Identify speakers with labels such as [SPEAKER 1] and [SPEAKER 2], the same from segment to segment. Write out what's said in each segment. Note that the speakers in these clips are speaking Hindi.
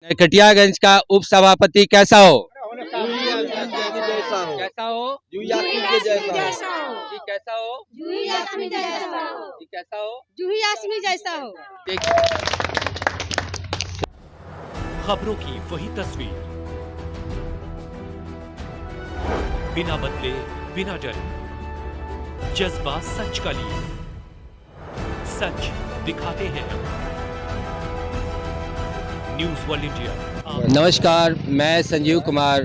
[SPEAKER 1] नरकटियागंज का उप सभापति कैसा हो?
[SPEAKER 2] जूही यास्मीन के जैसा हो।
[SPEAKER 1] कैसा हो
[SPEAKER 2] जूही यास्मीन के जैसा हो।
[SPEAKER 1] जी? कैसा हो
[SPEAKER 3] जूही यास्मीन जैसा हो।
[SPEAKER 1] जी? कैसा हो?
[SPEAKER 3] जूही यास्मीन जैसा हो।
[SPEAKER 4] खबरों की वही तस्वीर, बिना बदले बिना डरे, जज्बा सच का लिए, सच दिखाते हैं। News world India.
[SPEAKER 1] नमस्कार, मैं संजीव कुमार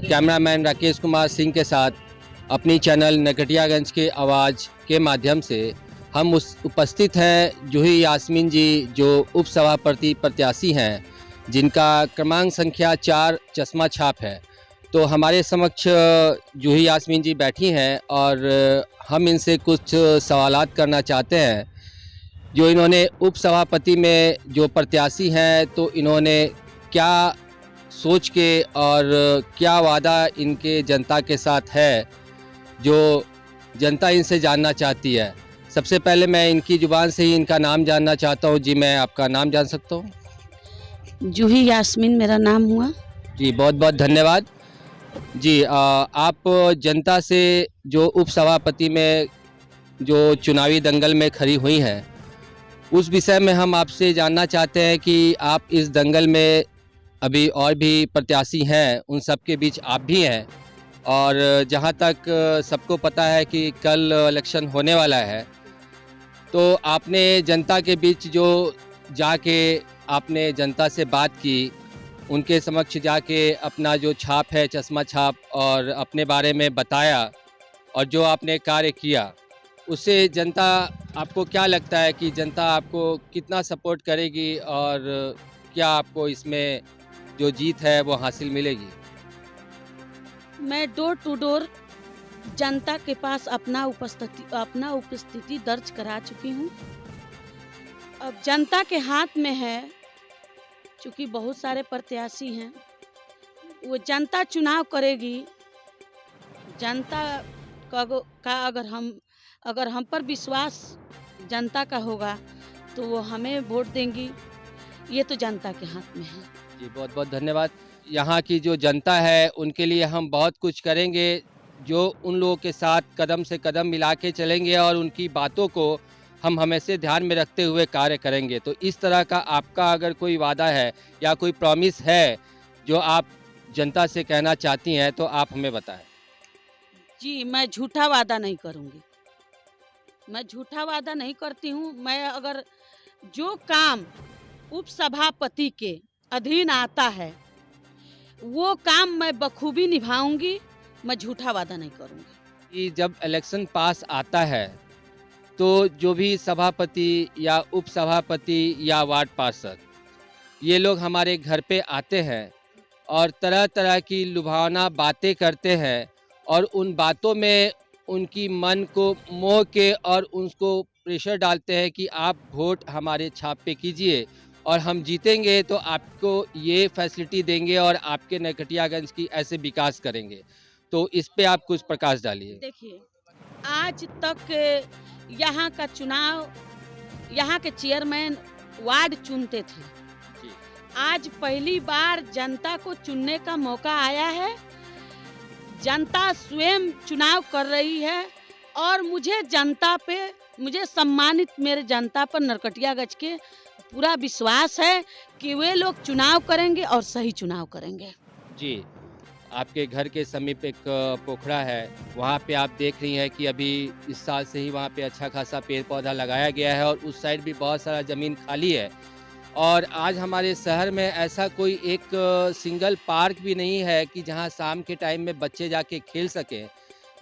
[SPEAKER 1] कैमरामैन राकेश कुमार सिंह के साथ अपनी चैनल नरकटियागंज के आवाज़ के माध्यम से हम उपस्थित हैं जूही यास्मीन जी, जो उप सभापति प्रत्याशी हैं, जिनका क्रमांक संख्या 4 चश्मा छाप है। तो हमारे समक्ष जूही यास्मीन जी बैठी हैं और हम इनसे कुछ सवालात करना चाहते हैं। जो इन्होंने उप सभापति में जो प्रत्याशी हैं, तो इन्होंने क्या सोच के और क्या वादा इनके जनता के साथ है, जो जनता इनसे जानना चाहती है। सबसे पहले मैं इनकी ज़ुबान से ही इनका नाम जानना चाहता हूँ। जी, मैं आपका नाम जान सकता हूँ?
[SPEAKER 3] जूही यास्मीन मेरा नाम हुआ।
[SPEAKER 1] जी, बहुत बहुत धन्यवाद। जी, आप जनता से जो उप सभापति में जो चुनावी दंगल में खड़ी हुई हैं, उस विषय में हम आपसे जानना चाहते हैं कि आप इस दंगल में अभी और भी प्रत्याशी हैं, उन सब के बीच आप भी हैं, और जहां तक सबको पता है कि कल इलेक्शन होने वाला है, तो आपने जनता के बीच जो जाके आपने जनता से बात की, उनके समक्ष जाके अपना जो छाप है चश्मा छाप, और अपने बारे में बताया, और जो आपने कार्य किया, उससे जनता, आपको क्या लगता है कि जनता आपको कितना सपोर्ट करेगी, और क्या आपको इसमें जो जीत है वो हासिल मिलेगी?
[SPEAKER 3] मैं डोर टू डोर जनता के पास अपना उपस्थिति दर्ज करा चुकी हूँ। अब जनता के हाथ में है, चूँकि बहुत सारे प्रत्याशी हैं, वो जनता चुनाव करेगी। जनता का अगर हम पर विश्वास जनता का होगा तो वो हमें वोट देंगी। ये तो जनता के हाथ में है।
[SPEAKER 1] जी, बहुत बहुत धन्यवाद। यहाँ की जो जनता है उनके लिए हम बहुत कुछ करेंगे, जो उन लोगों के साथ कदम से कदम मिला के चलेंगे, और उनकी बातों को हम हमेशा ध्यान में रखते हुए कार्य करेंगे। तो इस तरह का आपका अगर कोई वादा है या कोई प्रॉमिस है जो आप जनता से कहना चाहती हैं, तो आप हमें बताएं।
[SPEAKER 3] जी, मैं झूठा वादा नहीं करूँगी। मैं झूठा वादा नहीं करती हूँ। मैं अगर जो काम उप सभापति के अधीन आता है, वो काम मैं बखूबी निभाऊंगी। मैं झूठा वादा नहीं करूँगी।
[SPEAKER 1] कि जब इलेक्शन पास आता है, तो जो भी सभापति या उप सभापति या वार्ड पार्षद, ये लोग हमारे घर पे आते हैं और तरह तरह की लुभावना बातें करते हैं, और उन बातों में उनकी मन को मोह के और उनको प्रेशर डालते हैं कि आप वोट हमारे छाप पे कीजिए, और हम जीतेंगे तो आपको ये फैसिलिटी देंगे, और आपके नरकटियागंज की ऐसे विकास करेंगे। तो इस पे आप कुछ प्रकाश डालिए।
[SPEAKER 3] देखिए, आज तक यहाँ का चुनाव, यहाँ के चेयरमैन वार्ड चुनते थे।
[SPEAKER 1] जी।
[SPEAKER 3] आज पहली बार जनता को चुनने का मौका आया है। जनता स्वयं चुनाव कर रही है, और मुझे सम्मानित मेरे जनता पर नरकटियागंज के पूरा विश्वास है कि वे लोग चुनाव करेंगे और सही चुनाव करेंगे।
[SPEAKER 1] जी, आपके घर के समीप एक पोखरा है, वहाँ पे आप देख रही हैं कि अभी इस साल से ही वहाँ पे अच्छा खासा पेड़ पौधा लगाया गया है, और उस साइड भी बहुत सारा ज़मीन खाली है। और आज हमारे शहर में ऐसा कोई एक सिंगल पार्क भी नहीं है कि जहाँ शाम के टाइम में बच्चे जाके खेल सकें,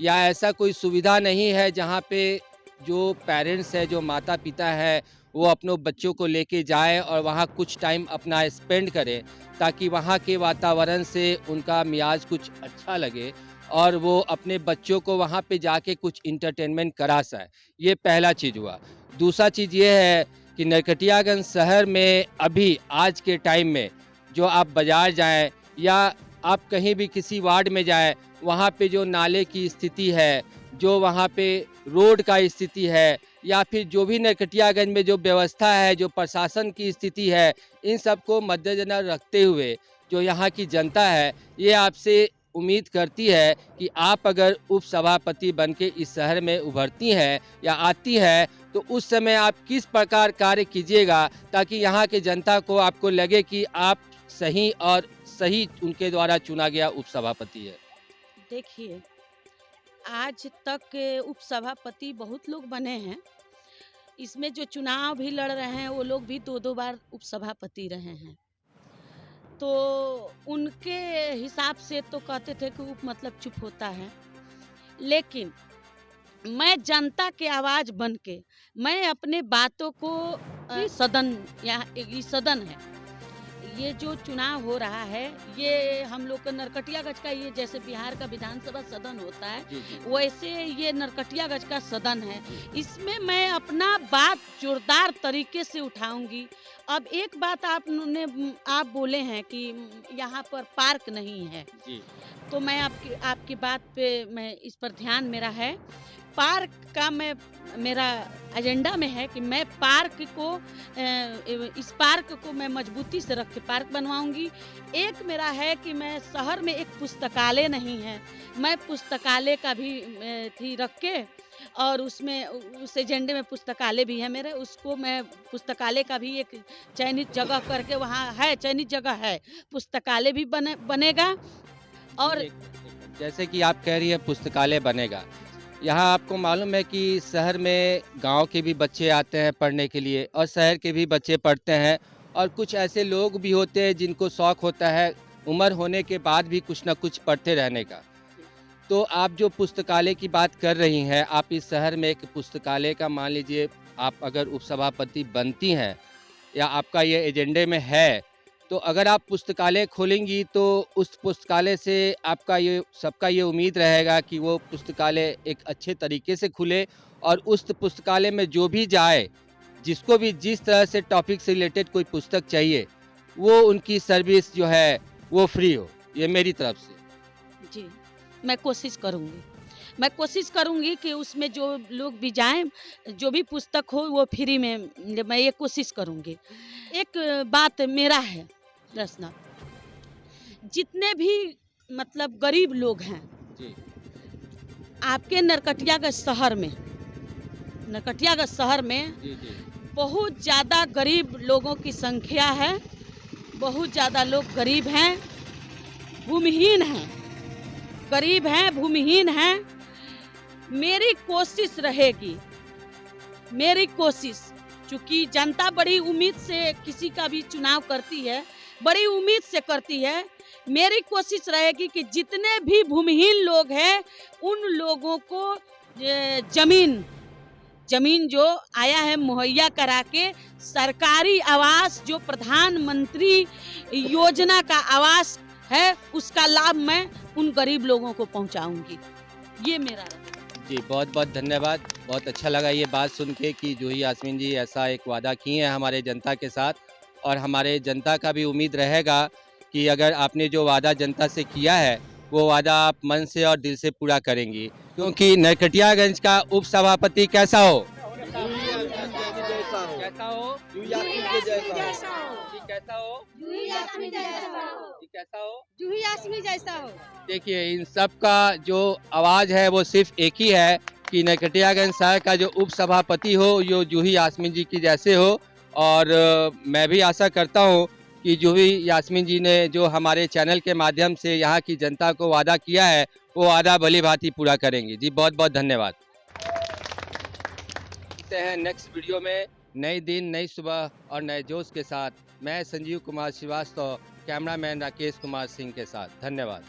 [SPEAKER 1] या ऐसा कोई सुविधा नहीं है जहाँ पे जो पेरेंट्स है, जो माता पिता है, वो अपनों बच्चों को लेके जाएं और वहाँ कुछ टाइम अपना स्पेंड करें, ताकि वहाँ के वातावरण से उनका मियाज कुछ अच्छा लगे, और वो अपने बच्चों को वहाँ पे जाके कुछ इंटरटेनमेंट करा सकें। ये पहला चीज़ हुआ। दूसरा चीज़ ये है कि नरकटियागंज शहर में अभी आज के टाइम में जो आप बाज़ार जाएं, या आप कहीं भी किसी वार्ड में जाएं, वहाँ पे जो नाले की स्थिति है, जो वहाँ पे रोड का स्थिति है, या फिर जो भी नरकटियागंज में जो व्यवस्था है, जो प्रशासन की स्थिति है, इन सब को मद्देनजर रखते हुए जो यहाँ की जनता है, ये आपसे उम्मीद करती है कि आप अगर उप सभापति बन के इस शहर में उभरती हैं या आती हैं, तो उस समय आप किस प्रकार कार्य कीजिएगा ताकि यहाँ के जनता को आपको लगे कि आप सही और सही उनके द्वारा चुना गया उप सभापति है।
[SPEAKER 3] देखिए, आज तक के उप सभापति बहुत लोग बने हैं। इसमें जो चुनाव भी लड़ रहे हैं वो लोग भी 2-2 बार उप सभापति रहे हैं। तो उनके हिसाब से तो कहते थे कि उप मतलब चुप होता है, लेकिन मैं जनता के आवाज बन के मैं अपने बातों को सदन या ये सदन है, ये जो चुनाव हो रहा है, ये हम लोग का नरकटियागंज का, ये जैसे बिहार का विधानसभा सदन होता है, वैसे ये नरकटियागंज का सदन है। इसमें मैं अपना बात जोरदार तरीके से उठाऊंगी। अब एक बात आप बोले हैं कि यहाँ पर पार्क नहीं है, तो मैं आपकी बात पे मैं इस पर ध्यान मेरा है। पार्क का मेरा एजेंडा में है कि मैं इस पार्क को मैं मजबूती से रख के पार्क बनवाऊंगी। एक मेरा है कि मैं शहर में एक पुस्तकालय नहीं है, मैं पुस्तकालय का भी रख के, और उसमें उस एजेंडे में पुस्तकालय भी है मेरे, उसको मैं पुस्तकालय का भी एक चयनित जगह करके, वहाँ है चयनित जगह है, पुस्तकालय भी बनेगा। और
[SPEAKER 1] जैसे कि आप कह रही है पुस्तकालय बनेगा, यहाँ आपको मालूम है कि शहर में गांव के भी बच्चे आते हैं पढ़ने के लिए और शहर के भी बच्चे पढ़ते हैं, और कुछ ऐसे लोग भी होते हैं जिनको शौक़ होता है उम्र होने के बाद भी कुछ ना कुछ पढ़ते रहने का। तो आप जो पुस्तकालय की बात कर रही हैं, आप इस शहर में एक पुस्तकालय का, मान लीजिए आप अगर उपसभापति बनती हैं या आपका ये एजेंडे में है, तो अगर आप पुस्तकालय खोलेंगी तो उस पुस्तकालय से आपका ये सबका ये उम्मीद रहेगा कि वो पुस्तकालय एक अच्छे तरीके से खुले, और उस पुस्तकालय में जो भी जाए, जिसको भी जिस तरह से टॉपिक से रिलेटेड कोई पुस्तक चाहिए, वो उनकी सर्विस जो है वो फ्री हो। ये मेरी तरफ से
[SPEAKER 3] जी, मैं कोशिश करूंगी कि उसमें जो लोग भी जाएं, जो भी पुस्तक हो वो फ्री में, मैं ये कोशिश करूंगी। एक बात मेरा है रचना, जितने भी मतलब गरीब लोग हैं
[SPEAKER 1] जी,
[SPEAKER 3] आपके नरकटियागंज शहर में
[SPEAKER 1] जी,
[SPEAKER 3] बहुत ज़्यादा गरीब लोगों की संख्या है, बहुत ज़्यादा लोग गरीब हैं, भूमिहीन हैं, गरीब हैं, भूमिहीन हैं। मेरी कोशिश, चूँकि जनता बड़ी उम्मीद से किसी का भी चुनाव करती है, बड़ी उम्मीद से करती है, मेरी कोशिश रहेगी कि जितने भी भूमिहीन लोग हैं उन लोगों को जमीन जो आया है मुहैया करा के, सरकारी आवास जो प्रधानमंत्री योजना का आवास है उसका लाभ मैं उन गरीब लोगों को पहुंचाऊंगी। ये मेरा
[SPEAKER 1] जी, बहुत बहुत धन्यवाद। बहुत अच्छा लगा ये बात सुन के कि जूही यास्मीन जी ऐसा एक वादा किए हैं हमारे जनता के साथ, और हमारे जनता का भी उम्मीद रहेगा कि अगर आपने जो वादा जनता से किया है वो वादा आप मन से और दिल से पूरा करेंगी, क्योंकि नरकटियागंज का उप सभापति कैसा हो? कैसा हो?
[SPEAKER 2] जूही यास्मीन के जैसा
[SPEAKER 1] जी, कैसा हो?
[SPEAKER 3] जूही यास्मीन जैसा हो।
[SPEAKER 1] देखिए, इन सब का जो आवाज़ है वो सिर्फ एक ही है कि नरकटियागंज शहर का जो उप सभापति हो यो जूही यास्मीन जी की जैसे हो, और मैं भी आशा करता हूँ कि जूही यास्मीन जी ने जो हमारे चैनल के माध्यम से यहाँ की जनता को वादा किया है वो वादा भली भांति पूरा करेंगी। जी, बहुत बहुत धन्यवाद। मिलते हैं नेक्स्ट वीडियो में, नई दिन, नई सुबह और नए जोश के साथ। मैं संजीव कुमार श्रीवास्तव, कैमरामैन राकेश कुमार सिंह के साथ। धन्यवाद।